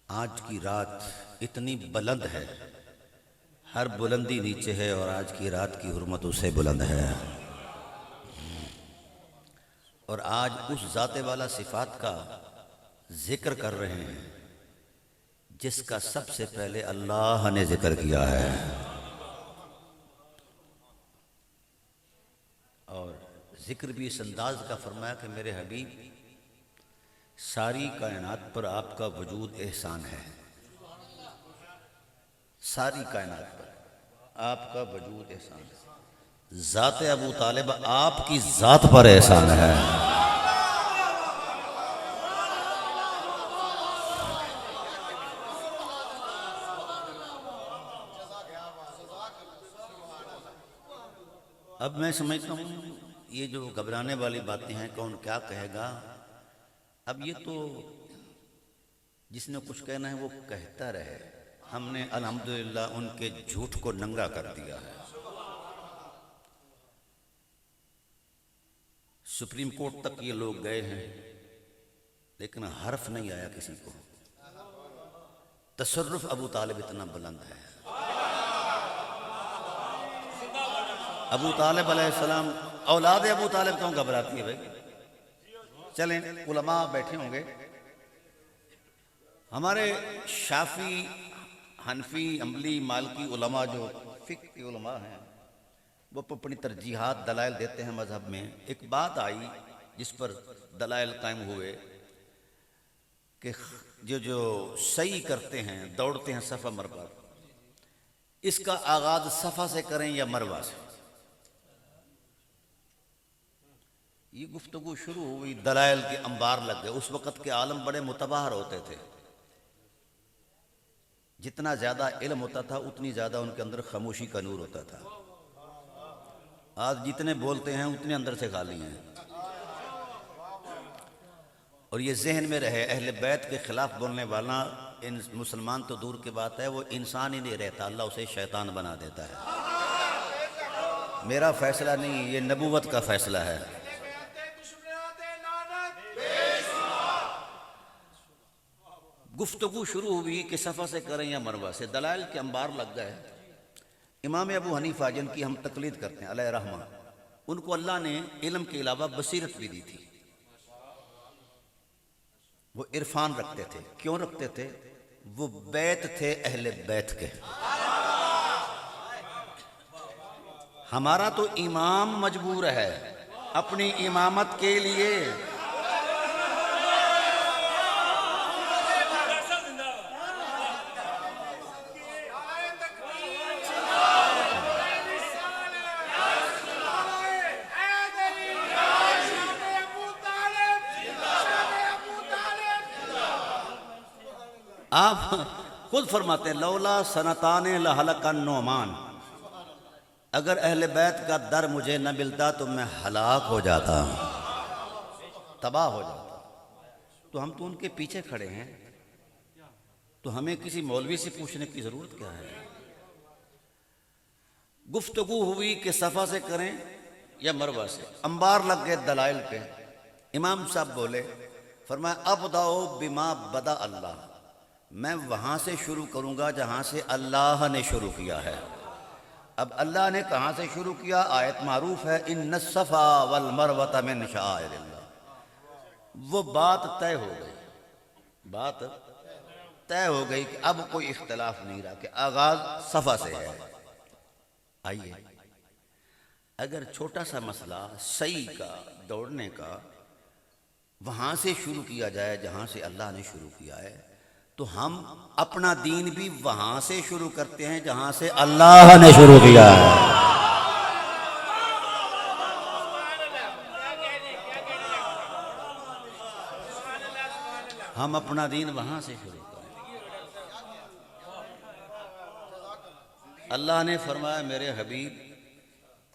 आज की रात इतनी बुलंद है, हर बुलंदी नीचे है और आज की रात की हुर्मत उससे बुलंद है। और आज उस ज़ाते वाला सिफात का जिक्र कर रहे हैं जिसका सबसे पहले अल्लाह ने जिक्र किया है। और जिक्र भी इस अंदाज का फरमाया कि मेरे हबीब, सारी कायनात पर आपका वजूद एहसान है। सारी कायनात पर आपका वजूद एहसान है। ज़ात अबू तालिब आपकी ज़ात पर एहसान है। अब मैं समझता हूँ ये जो घबराने वाली बातें हैं, कौन क्या कहेगा, अब ये तो जिसने कुछ कहना है वो कहता रहे। हमने अल्हम्दुलिल्लाह उनके झूठ को नंगा कर दिया है। सुप्रीम कोर्ट तक ये लोग गए हैं लेकिन हर्फ नहीं आया किसी को। तसर्रुफ अबू तालिब इतना बुलंद है। अबू तालिब अलैहिस्सलाम, औलाद अबू तालिब क्यों घबराती है भाई? चलें, उलमा बैठे होंगे, हमारे शाफी, हनफी, अम्बली, मालकी उलमा जो फिक्र के उलमा हैं वो अपनी तरजीहात दलाइल देते हैं मज़हब में। एक बात आई जिस पर दलाइल कायम हुए कि जो जो सही करते हैं, दौड़ते हैं सफ़ा मरवा, इसका आगाज़ सफ़ा से करें या मरवा से। ये गुफ्तगू शुरू हुई, दलाइल के अंबार लग गए। उस वक़्त के आलम बड़े मुतबाहर होते थे। जितना ज़्यादा इल्म होता था उतनी ज़्यादा उनके अंदर खामोशी का नूर होता था। आज जितने बोलते हैं उतने अंदर से खाली हैं। और ये जहन में रहे, अहले बैत के ख़िलाफ़ बोलने वाला इन मुसलमान तो दूर की बात है, वो इंसान ही नहीं रहता, अल्लाह उसे शैतान बना देता है। मेरा फ़ैसला नहीं, ये नबूवत का फ़ैसला है। गुफ्तगू शुरू हुई कि सफ़ा से करें या मरवा से। दलाइल के अंबार लग गए। इमाम अबू हनीफा, जिनकी हम तकलीद करते हैं अलैहि रहमा, उनको अल्लाह ने इल्म के अलावा बसीरत भी दी थी। वो इरफान रखते थे। क्यों रखते थे? वो बैत थे अहले बैत के। हमारा तो इमाम मजबूर है अपनी इमामत के लिए। आप खुद फरमाते हैं, लौला सनताने लहलकन नोमान, अगर अहले बैत का दर मुझे न मिलता तो मैं हलाक हो जाता, तबाह हो जाता। तो हम तो उनके पीछे खड़े हैं, तो हमें किसी मौलवी से पूछने की ज़रूरत क्या है? गुफ्तगू हुई कि सफ़ा से करें या मरवा से। अंबार लग गए दलाइल पे। इमाम साहब बोले, फरमाया अब दाओ बिमा बदा अल्लाह, मैं वहाँ से शुरू करूँगा जहाँ से अल्लाह ने शुरू किया है। अब अल्लाह ने कहाँ से शुरू किया? आयत मारूफ है, इन्न सफ़ा वल मरवता मिन शाइरिल्लाह। वो बात तय हो गई, बात तय हो गई कि अब कोई इख्तलाफ नहीं रहा कि आगाज़ सफ़ा से है। आइए, अगर छोटा सा मसला सही का, दौड़ने का, वहाँ से शुरू किया जाए जहाँ से अल्लाह ने शुरू किया है, तो हम अपना दीन भी वहां से शुरू करते हैं जहां से अल्लाह ने शुरू किया है। हम अपना दीन वहां से शुरू करें। अल्लाह ने फरमाया, मेरे हबीब,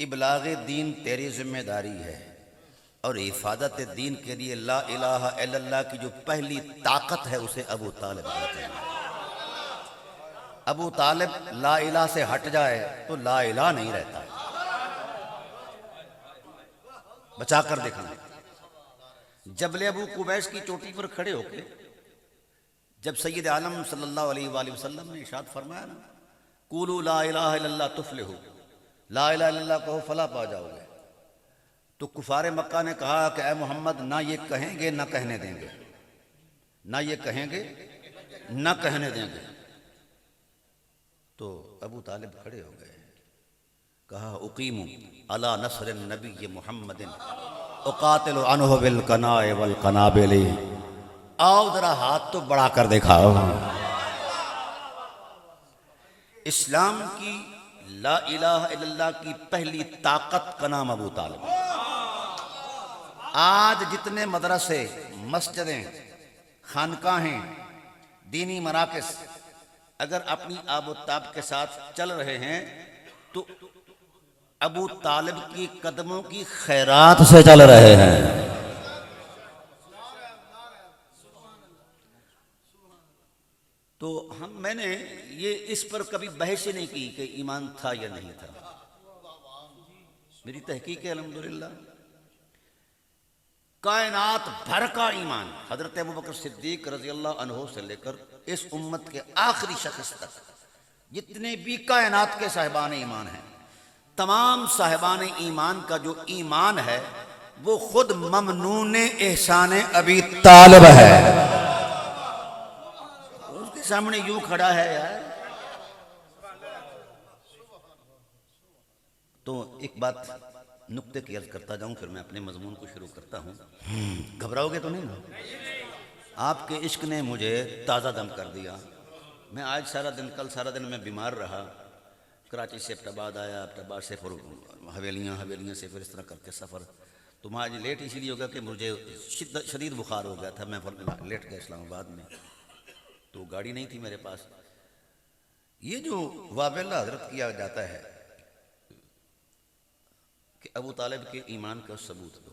इबलागे दीन तेरी जिम्मेदारी है और हिफाजत दीन के लिए ला इलाहा इल्लल्लाह की जो पहली ताकत है उसे अबू तालिब कहते हैं। अबू तालिब ला इलाह से हट जाए तो ला इलाह नहीं रहता। बचा कर देखना, जबले अबू कुबैस की चोटी पर खड़े होके जब सैयद आलम सल्लल्लाहु अलैहि वसल्लम ने इरशाद फरमाया ना, कुलू ला इलाहा इल्लल्लाह तुफ्लिहू, ला इलाहा इल्लल्लाह कहो फला पा जाओगे, तो कुफारे मक्का ने कहा कि ए मोहम्मद ना ये कहेंगे ना कहने देंगे, ना ये कहेंगे ना कहने देंगे। तो अबू तालिब खड़े हो गए, कहा उकीमु अला नस्र नबी मुहम्मदिन उकातिलु अनहु बिल कनाए वल कनाबिली। आओ जरा हाथ तो बढ़ा कर दिखाओ। इस्लाम की ला इलाहा इल्लल्लाह की पहली ताकत का नाम अबू तालिब। आज जितने मदरसे, मस्जिदें, खानकाहें, दीनी मराकज़ अगर अपनी आबोताब के साथ चल रहे हैं तो अबू तालिब की कदमों की खैरात से चल रहे हैं। तो मैंने ये इस पर कभी बहस ही नहीं की कि ईमान था या नहीं था। मेरी तहकीक है अल्हम्दुलिल्लाह, कायनात भर का ईमान हजरत अबू बकर सिद्दीक रज़ी अल्लाह अन्हु से लेकर इस उम्मत के आखिरी शख्स तक जितने भी कायनात के साहिबान ईमान हैं, तमाम साहिबान ईमान का जो ईमान है वो खुद ममनून एहसान अबी तालिब है। उसके सामने यूं खड़ा है यार। तो एक बात नुक्ते की अर्ज करता जाऊं, फिर मैं अपने मजमून को शुरू करता हूं। घबराओगे तो नहीं ना? आपके इश्क ने मुझे ताज़ा दम कर दिया। मैं आज सारा दिन, कल सारा दिन मैं बीमार रहा, कराची से एबटाबाद आया, एबटाबाद से फिर हवेलियाँ से फिर इस तरह करके सफ़र। तो मैं आज लेट इसीलिए हो गया कि मुझे शदीद बुखार हो गया था। मैं लेट गया इस्लामाबाद में, तो गाड़ी नहीं थी मेरे पास। ये जो वाबेला हजरत किया जाता है कि अबू तालिब के ईमान का सबूत दो।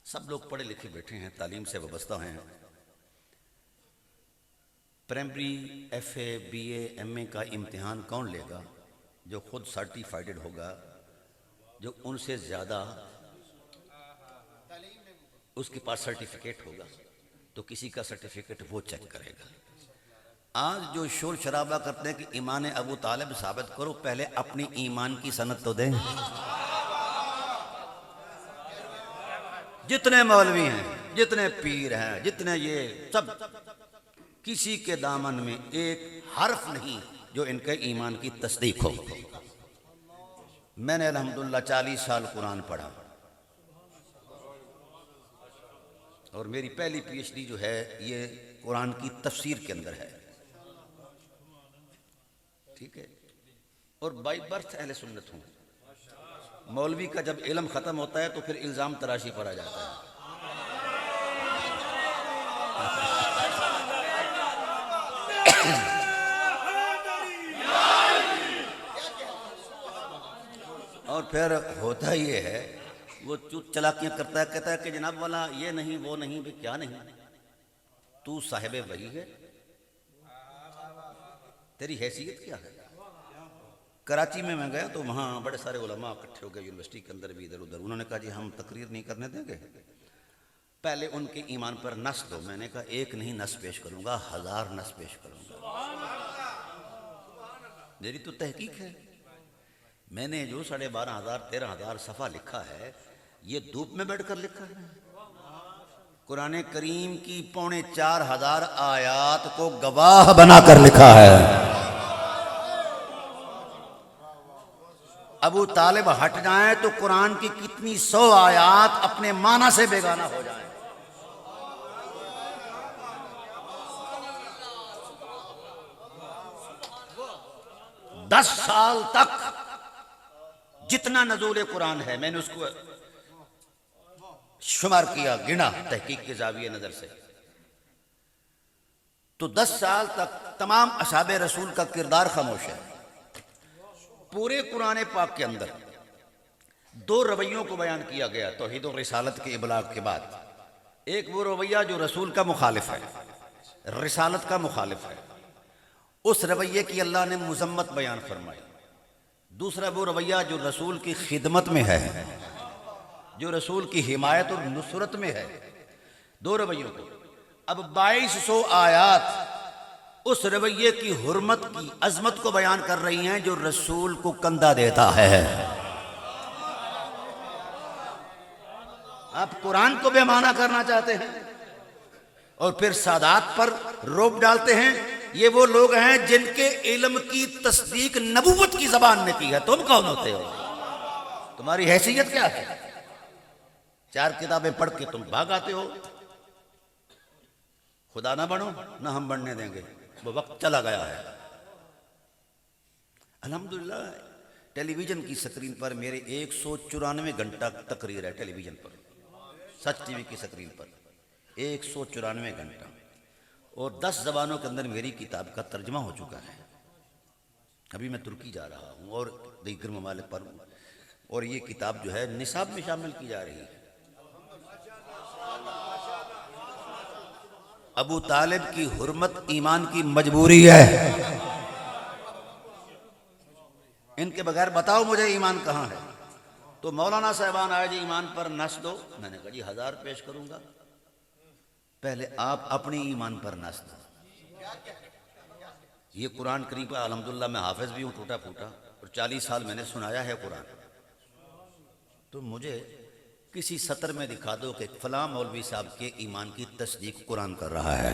सब लोग पढ़े लिखे बैठे हैं, तालीम से वाबस्ता हैं। प्राइमरी, FA, BA, MA का इम्तिहान कौन लेगा? जो खुद सर्टिफाइड होगा, जो उनसे ज़्यादा उसके पास सर्टिफिकेट होगा, तो किसी का सर्टिफिकेट वो चेक करेगा। आज जो शोर शराबा करते हैं कि ईमान अबू तालिब साबित करो, पहले अपनी ईमान की सनद तो दें। जितने मौलवी हैं, जितने पीर हैं, जितने ये सब, किसी के दामन में एक हर्फ नहीं जो इनके ईमान की तस्दीक हो। मैंने अल्हम्दुलिल्लाह 40 साल कुरान पढ़ा और मेरी पहली PhD जो है ये कुरान की तफसीर के अंदर है, ठीक है। और बाई बर्थ अहले सुन्नत हूँ। मौलवी का जब इल्म ख़त्म होता है तो फिर इल्ज़ाम तराशी पर आ जाता है। और फिर होता ये है, वो चुट चलाकियाँ करता है, कहता है कि जनाब वाला ये नहीं वो नहीं। भाई क्या नहीं? तू साहिबे वही है, तेरी हैसियत क्या है? कराची में मैं गया तो वहाँ बड़े सारे उलमा इकट्ठे हो गए, यूनिवर्सिटी के अंदर भी इधर उधर। उन्होंने कहा जी हम तकरीर नहीं करने देंगे, पहले उनके ईमान पर नस दो। मैंने कहा एक नहीं नस पेश करूँगा, 1000 नस पेश करूँगा। मेरी तो तहकीक है। मैंने जो 12,500 13,000 सफ़ा लिखा है, ये धूप में बैठकर लिखा है। कुरान करीम की 4,500 आयात को गवाह बनाकर लिखा है। अबू तालिब हट जाए तो कुरान की कितनी 100 आयात अपने माना से बेगाना हो जाए। दस साल तक जितना नज़ूल कुरान है मैंने उसको शुमार किया, गिना तहकीक के ज़ाविये नज़र से, तो 10 साल तक तमाम असहाबे रसूल का किरदार खामोश है। पूरे कुरान पाक के अंदर 2 रवैयों को बयान किया गया तौहीद और रिसालत के इबलाग के बाद। एक वो रवैया जो रसूल का मुखालिफ है, रिसालत का मुखालिफ है, उस रवैये की अल्लाह ने मुज़म्मत बयान फरमाई। दूसरा वो रवैया जो रसूल की खिदमत में है, जो रसूल की हिमायत और नुसरत में है। 2 रवैयों को अब 2200 आयात उस रवैये की हुर्मत की अजमत को बयान कर रही हैं जो रसूल को कंधा देता है। आप कुरान को बेमाना करना चाहते हैं और फिर सादात पर रोक डालते हैं। ये वो लोग हैं जिनके इल्म की तस्दीक नबूवत की जबान ने की है। तुम कौन होते हो? तुम्हारी हैसियत क्या है? 4 किताबें पढ़ के तुम भाग आते हो। खुदा ना बनो, ना हम बनने देंगे, वो वक्त चला गया है। अल्हम्दुलिल्लाह टेलीविजन की स्क्रीन पर मेरे 194 घंटा तकरीर है। टेलीविजन पर, सच टीवी की स्क्रीन पर 194 घंटा, और 10 जबानों के अंदर मेरी किताब का तर्जमा हो चुका है। अभी मैं तुर्की जा रहा हूँ और दीगर ममालिक पर हूँ, और ये किताब जो है निसाब में शामिल की जा रही है। अबू तालिब की हुर्मत ईमान की मजबूरी है। इनके बगैर बताओ मुझे ईमान कहाँ है? तो मौलाना साहबान आए जी ईमान पर नस दो। मैंने कहा जी 1000 पेश करूंगा, पहले आप अपनी ईमान पर नस दो। ये कुरान करीम का अल्हम्दुलिल्लाह मैं हाफिज भी हूँ टूटा फूटा, और 40 साल मैंने सुनाया है कुरान। तो मुझे किसी सत्र में दिखा दो कि फलां मौलवी साहब के ईमान की तस्दीक कुरान कर रहा है।